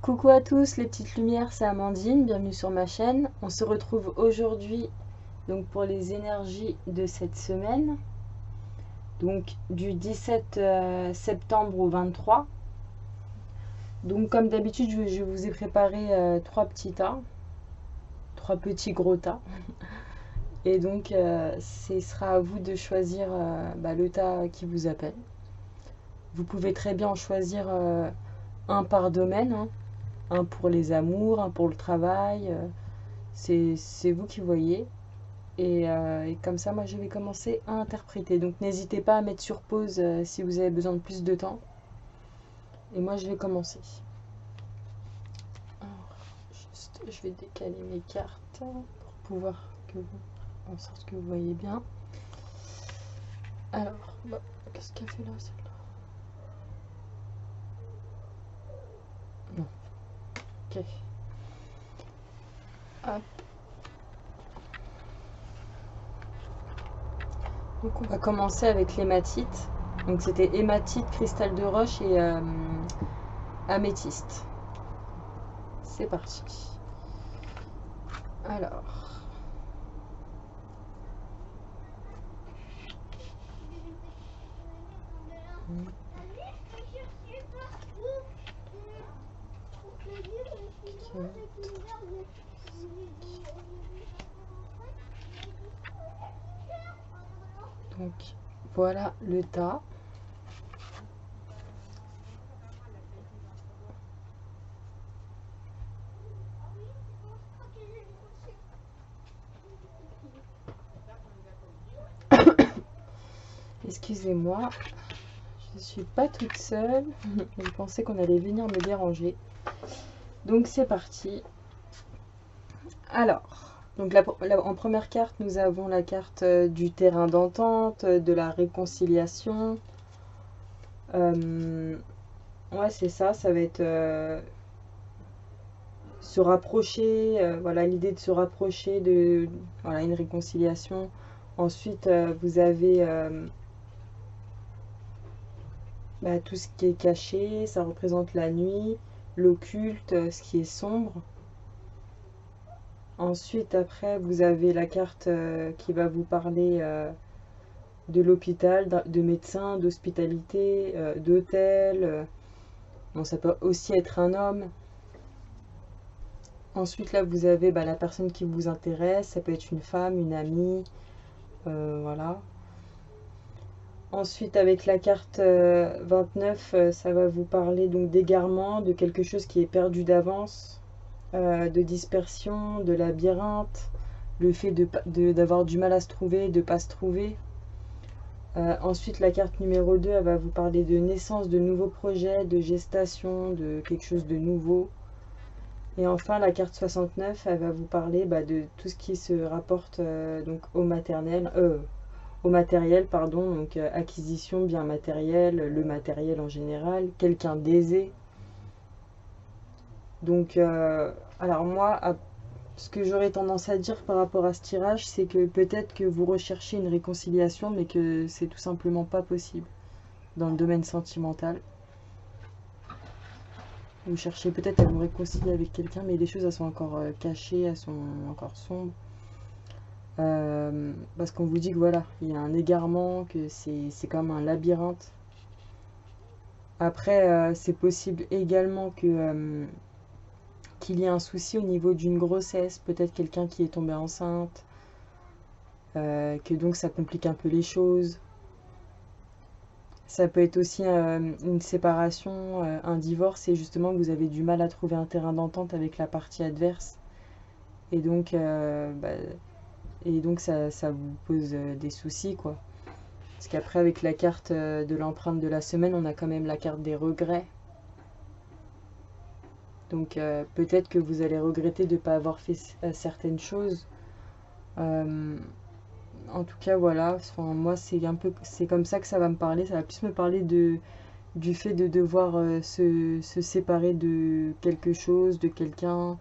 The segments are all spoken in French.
Coucou à tous les petites lumières, c'est Amandine, bienvenue sur ma chaîne. On se retrouve aujourd'hui donc pour les énergies de cette semaine, donc du 17 septembre au 23. Donc comme d'habitude, je vous ai préparé trois petits tas, trois petits gros tas. Et donc ce sera à vous de choisir le tas qui vous appelle. Vous pouvez très bien en choisir un par domaine, hein. Un pour les amours, un pour le travail. C'est vous qui voyez. Et comme ça, moi, je vais commencer à interpréter. Donc, n'hésitez pas à mettre sur pause si vous avez besoin de plus de temps. Et moi, je vais commencer. Alors, juste, je vais décaler mes cartes pour pouvoir en sorte que vous voyez bien. Alors, qu'est-ce qu'elle fait là, celle-là? Non. Ok. Hop. Donc, on va commencer avec l'hématite. Donc, c'était hématite, cristal de roche et améthyste. C'est parti. Alors. Donc voilà le tas. Excusez-moi, je ne suis pas toute seule. Je pensais qu'on allait venir me déranger. Donc c'est parti. Alors, donc en première carte, nous avons la carte du terrain d'entente, de la réconciliation. Ouais, c'est ça, ça va être se rapprocher, voilà, l'idée de se rapprocher de, voilà, une réconciliation. Ensuite, vous avez tout ce qui est caché, ça représente la nuit, l'occulte, ce qui est sombre. Ensuite, après, vous avez la carte qui va vous parler de l'hôpital, de médecins, d'hospitalité, d'hôtel. Bon, ça peut aussi être un homme. Ensuite, là, vous avez la personne qui vous intéresse. Ça peut être une femme, une amie. Voilà. Ensuite, avec la carte 29, ça va vous parler donc d'égarement, de quelque chose qui est perdu d'avance, de dispersion, de labyrinthe, le fait d'avoir du mal à se trouver, de ne pas se trouver. Ensuite, la carte numéro 2, elle va vous parler de naissance, de nouveaux projets, de gestation, de quelque chose de nouveau. Et enfin, la carte 69, elle va vous parler de tout ce qui se rapporte donc au matériel, pardon, donc acquisition, bien matériel, le matériel en général, quelqu'un d'aisé. Donc, alors moi, ce que j'aurais tendance à dire par rapport à ce tirage, c'est que peut-être que vous recherchez une réconciliation, mais que c'est tout simplement pas possible dans le domaine sentimental. Vous cherchez peut-être à vous réconcilier avec quelqu'un, mais les choses elles sont encore cachées, elles sont encore sombres. Parce qu'on vous dit que voilà, il y a un égarement, que c'est comme un labyrinthe. Après, c'est possible également qu'il y ait un souci au niveau d'une grossesse, peut-être quelqu'un qui est tombé enceinte, que donc ça complique un peu les choses. Ça peut être aussi une séparation, un divorce, et justement que vous avez du mal à trouver un terrain d'entente avec la partie adverse. Et donc, ça vous pose des soucis, quoi. Parce qu'après, avec la carte de l'empreinte de la semaine, on a quand même la carte des regrets. Donc peut-être que vous allez regretter de ne pas avoir fait certaines choses. En tout cas, voilà. Enfin, moi, c'est comme ça que ça va me parler. Ça va plus me parler du fait de devoir se séparer de quelque chose, de quelqu'un.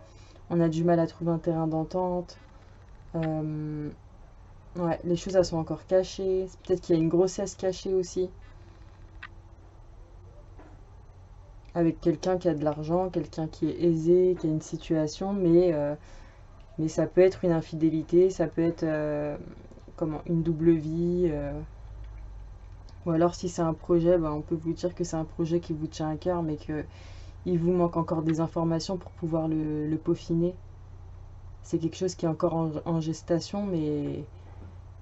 On a du mal à trouver un terrain d'entente. Ouais, les choses elles sont encore cachées. Peut-être qu'il y a une grossesse cachée aussi. avec quelqu'un qui a de l'argent, quelqu'un qui est aisé, qui a une situation, mais ça peut être une infidélité, ça peut être comment, une double vie. Ou alors si c'est un projet, bah, on peut vous dire que c'est un projet qui vous tient à cœur, mais qu'il vous manque encore des informations pour pouvoir le peaufiner. C'est quelque chose qui est encore en gestation, mais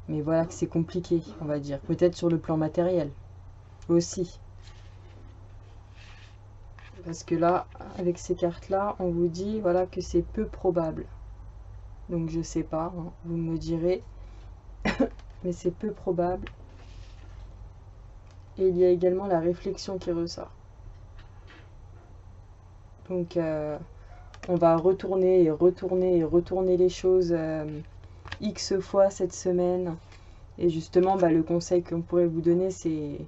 voilà que c'est compliqué, on va dire. Peut-être sur le plan matériel aussi. Parce que là, avec ces cartes-là, on vous dit voilà que c'est peu probable. Donc je sais pas, hein, vous me direz, mais c'est peu probable. Et il y a également la réflexion qui ressort. Donc on va retourner et retourner et retourner les choses X fois cette semaine. Et justement, bah, le conseil qu'on pourrait vous donner, c'est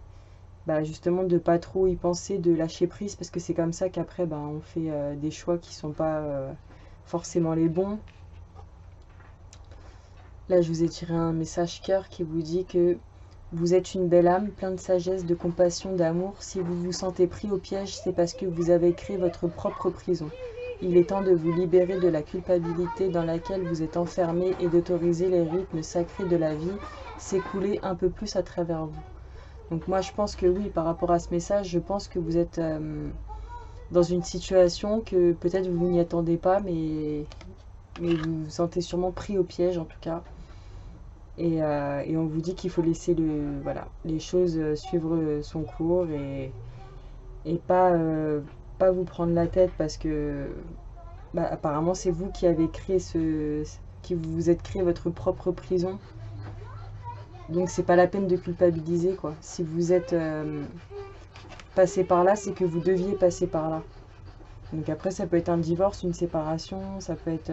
bah, justement de pas trop y penser, de lâcher prise, parce que c'est comme ça qu'après, bah, on fait des choix qui sont pas forcément les bons. Là, je vous ai tiré un message cœur qui vous dit que vous êtes une belle âme, plein de sagesse, de compassion, d'amour. Si vous vous sentez pris au piège, c'est parce que vous avez créé votre propre prison. Il est temps de vous libérer de la culpabilité dans laquelle vous êtes enfermé et d'autoriser les rythmes sacrés de la vie s'écouler un peu plus à travers vous. Donc moi, je pense que oui, par rapport à ce message, je pense que vous êtes dans une situation que peut-être vous n'y attendez pas, mais vous vous sentez sûrement pris au piège en tout cas. Et on vous dit qu'il faut laisser voilà, les choses suivre son cours et pas vous prendre la tête parce que bah, apparemment c'est vous qui avez créé qui vous êtes créé votre propre prison. Donc c'est pas la peine de culpabiliser quoi. Si vous êtes passé par là, c'est que vous deviez passer par là. Donc après ça peut être un divorce, une séparation, ça peut être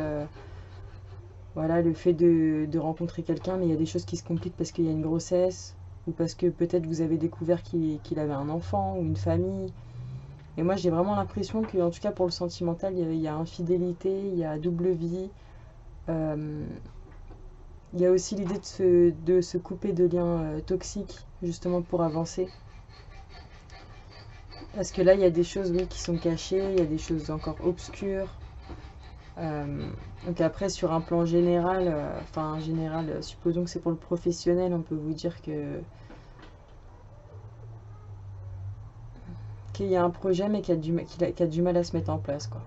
voilà, le fait de rencontrer quelqu'un, mais il y a des choses qui se compliquent parce qu'il y a une grossesse, ou parce que peut-être vous avez découvert qu'il avait un enfant ou une famille. Et moi, j'ai vraiment l'impression que, en tout cas pour le sentimental, il y a infidélité, il y a double vie. Euh, il y a aussi l'idée de se couper de liens toxiques, justement pour avancer. Parce que là, il y a des choses, oui, qui sont cachées, il y a des choses encore obscures. Donc après, sur un plan général, supposons que c'est pour le professionnel, on peut vous dire qu'il y a un projet, mais qu'il a du mal à se mettre en place, quoi.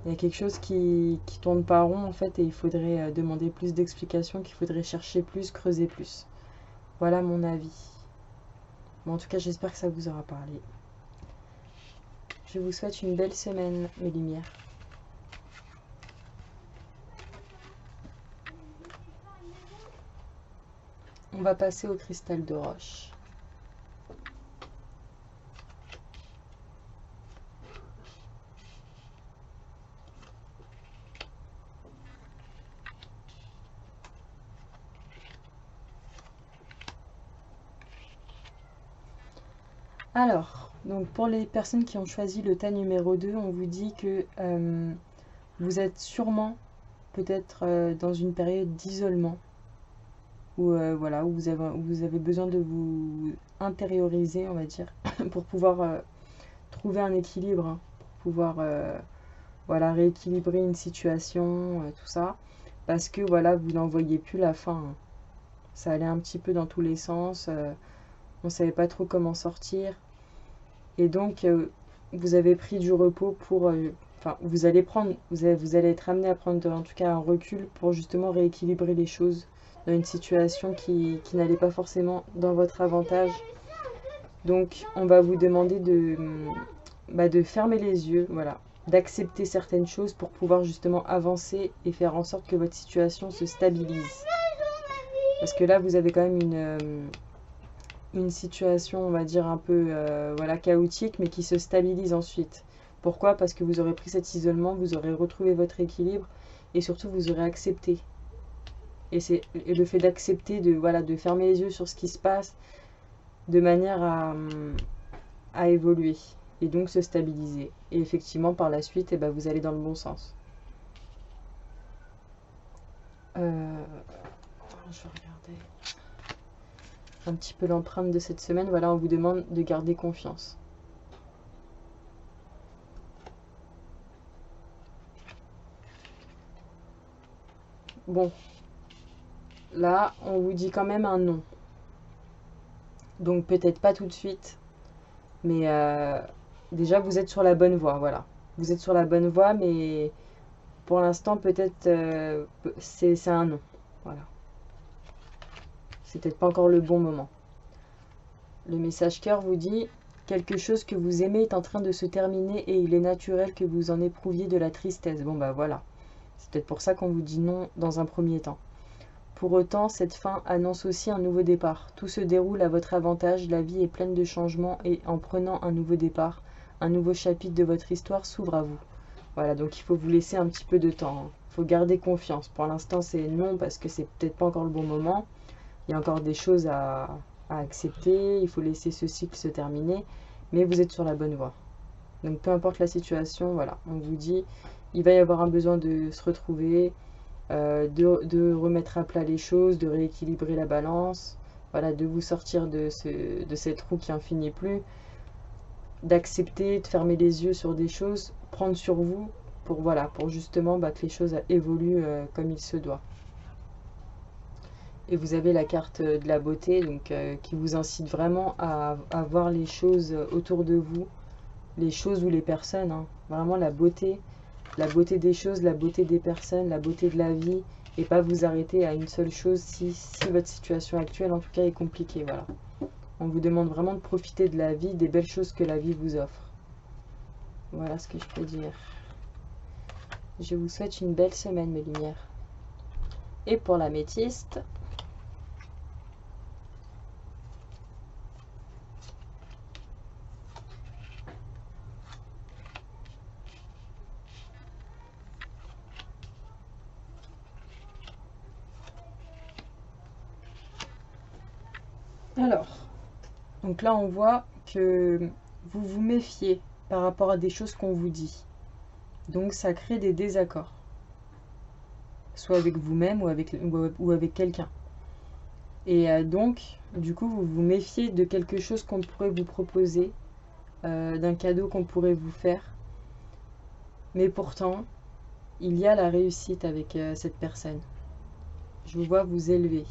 Il y a quelque chose qui tourne pas rond, en fait, et il faudrait demander plus d'explications, qu'il faudrait chercher plus, creuser plus. Voilà mon avis. Bon, en tout cas, j'espère que ça vous aura parlé. Je vous souhaite une belle semaine, mes lumières. On va passer au cristal de roche. Alors, donc pour les personnes qui ont choisi le tas numéro 2, on vous dit que vous êtes sûrement peut-être dans une période d'isolement où, voilà, où vous avez besoin de vous intérioriser, on va dire, pour pouvoir trouver un équilibre, hein, pour pouvoir voilà, rééquilibrer une situation, tout ça, parce que voilà, vous n'en voyez plus la fin, hein. Ça allait un petit peu dans tous les sens, on ne savait pas trop comment sortir. Et donc, vous avez pris du repos pour... Enfin, vous allez être amené à prendre en tout cas un recul pour justement rééquilibrer les choses dans une situation qui n'allait pas forcément dans votre avantage. Donc, on va vous demander de fermer les yeux, voilà, d'accepter certaines choses pour pouvoir justement avancer et faire en sorte que votre situation se stabilise. Parce que là, vous avez quand même une situation, on va dire, un peu voilà, chaotique, mais qui se stabilise ensuite. Pourquoi? Parce que vous aurez pris cet isolement, vous aurez retrouvé votre équilibre et surtout vous aurez accepté. Et le fait d'accepter, voilà, de fermer les yeux sur ce qui se passe de manière à évoluer et donc se stabiliser. Et effectivement, par la suite, eh ben, vous allez dans le bon sens. Je vais regarder un petit peu l'empreinte de cette semaine. Voilà, on vous demande de garder confiance. bon, là, on vous dit quand même un non. Donc peut-être pas tout de suite, mais déjà vous êtes sur la bonne voie, voilà. Vous êtes sur la bonne voie, mais pour l'instant peut-être c'est un non. Voilà. C'est peut-être pas encore le bon moment. Le message cœur vous dit quelque chose que vous aimez est en train de se terminer et il est naturel que vous en éprouviez de la tristesse. Bon bah voilà. C'est peut-être pour ça qu'on vous dit non dans un premier temps. Pour autant, cette fin annonce aussi un nouveau départ. Tout se déroule à votre avantage, la vie est pleine de changements et en prenant un nouveau départ, un nouveau chapitre de votre histoire s'ouvre à vous. Voilà, donc il faut vous laisser un petit peu de temps. Il faut garder confiance. Pour l'instant, c'est non parce que c'est peut-être pas encore le bon moment. Il y a encore des choses à accepter. Il faut laisser ce cycle se terminer. Mais vous êtes sur la bonne voie. Donc peu importe la situation, voilà, on vous dit, il va y avoir un besoin de se retrouver. De remettre à plat les choses, de rééquilibrer la balance, voilà, de vous sortir de cette roue qui n'en finit plus, d'accepter, de fermer les yeux sur des choses, prendre sur vous pour, voilà, pour justement que les choses évoluent comme il se doit. Et vous avez la carte de la beauté, donc qui vous incite vraiment à voir les choses autour de vous, les choses ou les personnes, hein, vraiment la beauté des choses, la beauté des personnes, la beauté de la vie, et pas vous arrêter à une seule chose si votre situation actuelle en tout cas est compliquée. Voilà. On vous demande vraiment de profiter de la vie, des belles choses que la vie vous offre. Voilà ce que je peux dire. Je vous souhaite une belle semaine, mes lumières. Et pour l'améthyste, alors, donc là on voit que vous vous méfiez par rapport à des choses qu'on vous dit. Donc ça crée des désaccords. Soit avec vous-même ou avec quelqu'un. Et donc, du coup, vous vous méfiez de quelque chose qu'on pourrait vous proposer, d'un cadeau qu'on pourrait vous faire. Mais pourtant, il y a la réussite avec cette personne. Je vous vois vous élever.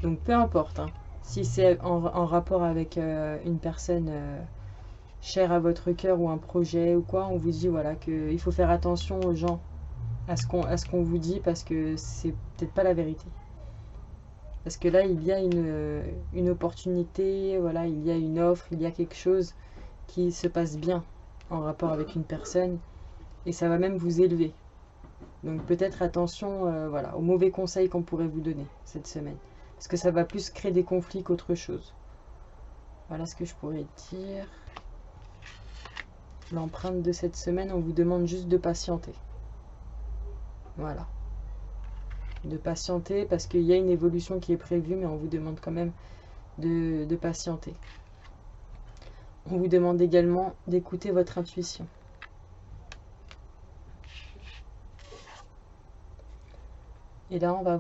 Donc peu importe, hein, si c'est en rapport avec une personne chère à votre cœur ou un projet ou quoi, on vous dit voilà qu'il faut faire attention aux gens, à ce qu'on vous dit parce que c'est peut-être pas la vérité. Parce que là, il y a une opportunité, voilà, il y a une offre, il y a quelque chose qui se passe bien en rapport avec une personne et ça va même vous élever. Donc peut-être attention voilà, aux mauvais conseils qu'on pourrait vous donner cette semaine. Parce que ça va plus créer des conflits qu'autre chose. Voilà ce que je pourrais dire. L'empreinte de cette semaine, on vous demande juste de patienter. Voilà. De patienter parce qu'il y a une évolution qui est prévue, mais on vous demande quand même de patienter. On vous demande également d'écouter votre intuition. Et là, on va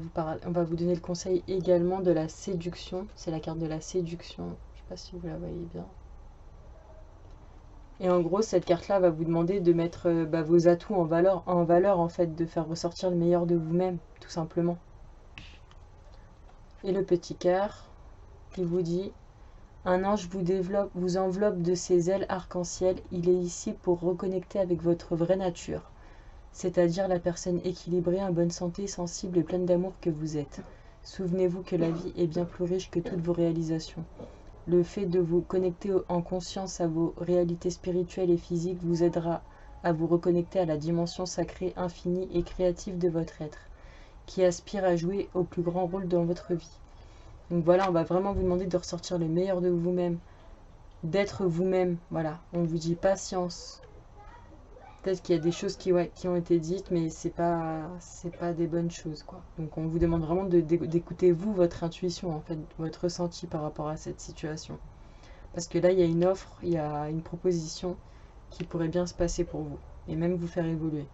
vous donner le conseil également de la séduction. C'est la carte de la séduction. Je ne sais pas si vous la voyez bien. Et en gros, cette carte-là va vous demander de mettre vos atouts en valeur en fait, de faire ressortir le meilleur de vous-même, tout simplement. Et le petit cœur qui vous dit: un ange vous enveloppe de ses ailes arc-en-ciel. Il est ici pour reconnecter avec votre vraie nature, c'est-à-dire la personne équilibrée, en bonne santé, sensible et pleine d'amour que vous êtes. Souvenez-vous que la vie est bien plus riche que toutes vos réalisations. Le fait de vous connecter en conscience à vos réalités spirituelles et physiques vous aidera à vous reconnecter à la dimension sacrée, infinie et créative de votre être, qui aspire à jouer au plus grand rôle dans votre vie. Donc voilà, on va vraiment vous demander de ressortir le meilleur de vous-même, d'être vous-même. Voilà, on vous dit patience. Peut-être qu'il y a des choses qui ont été dites, mais c'est pas des bonnes choses, quoi. Donc on vous demande vraiment d'écouter vous, votre intuition, en fait, votre ressenti par rapport à cette situation. Parce que là, il y a une offre, il y a une proposition qui pourrait bien se passer pour vous, et même vous faire évoluer.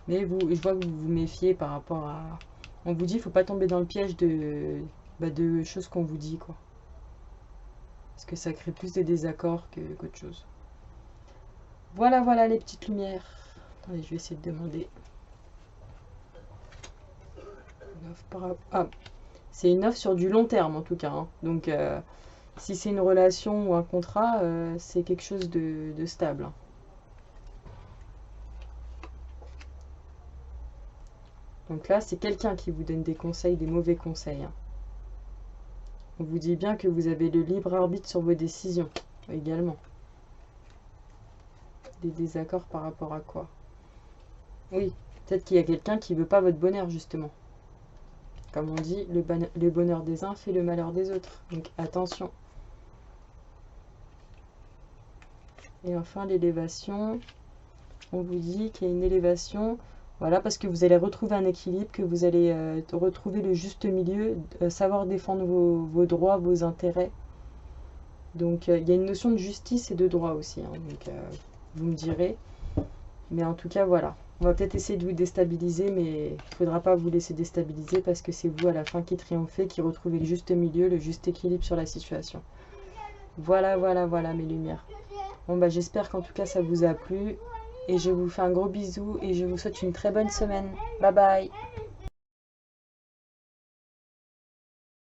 Mais je vois que vous vous méfiez par rapport à... On vous dit, il ne faut pas tomber dans le piège de choses qu'on vous dit, quoi. Parce que ça crée plus des désaccords qu'autre chose. Voilà, voilà les petites lumières. Attendez, je vais essayer de demander. Ah, c'est une offre sur du long terme en tout cas, hein. Donc, si c'est une relation ou un contrat, c'est quelque chose de stable, hein. Donc là, c'est quelqu'un qui vous donne des conseils, des mauvais conseils, hein. On vous dit bien que vous avez le libre arbitre sur vos décisions, également. Des désaccords par rapport à quoi? Oui, peut-être qu'il y a quelqu'un qui ne veut pas votre bonheur, justement. Comme on dit, le bonheur des uns fait le malheur des autres. Donc attention. Et enfin, l'élévation. On vous dit qu'il y a une élévation. Voilà, parce que vous allez retrouver un équilibre, que vous allez retrouver le juste milieu, savoir défendre vos droits, vos intérêts. Donc, il y a une notion de justice et de droit aussi, hein. Donc, vous me direz. Mais en tout cas, voilà. On va peut-être essayer de vous déstabiliser, mais il ne faudra pas vous laisser déstabiliser parce que c'est vous à la fin qui triomphez, qui retrouvez le juste milieu, le juste équilibre sur la situation. Voilà, voilà, voilà mes lumières. Bon, bah j'espère qu'en tout cas ça vous a plu. Et je vous fais un gros bisou et je vous souhaite une très bonne semaine. Bye bye!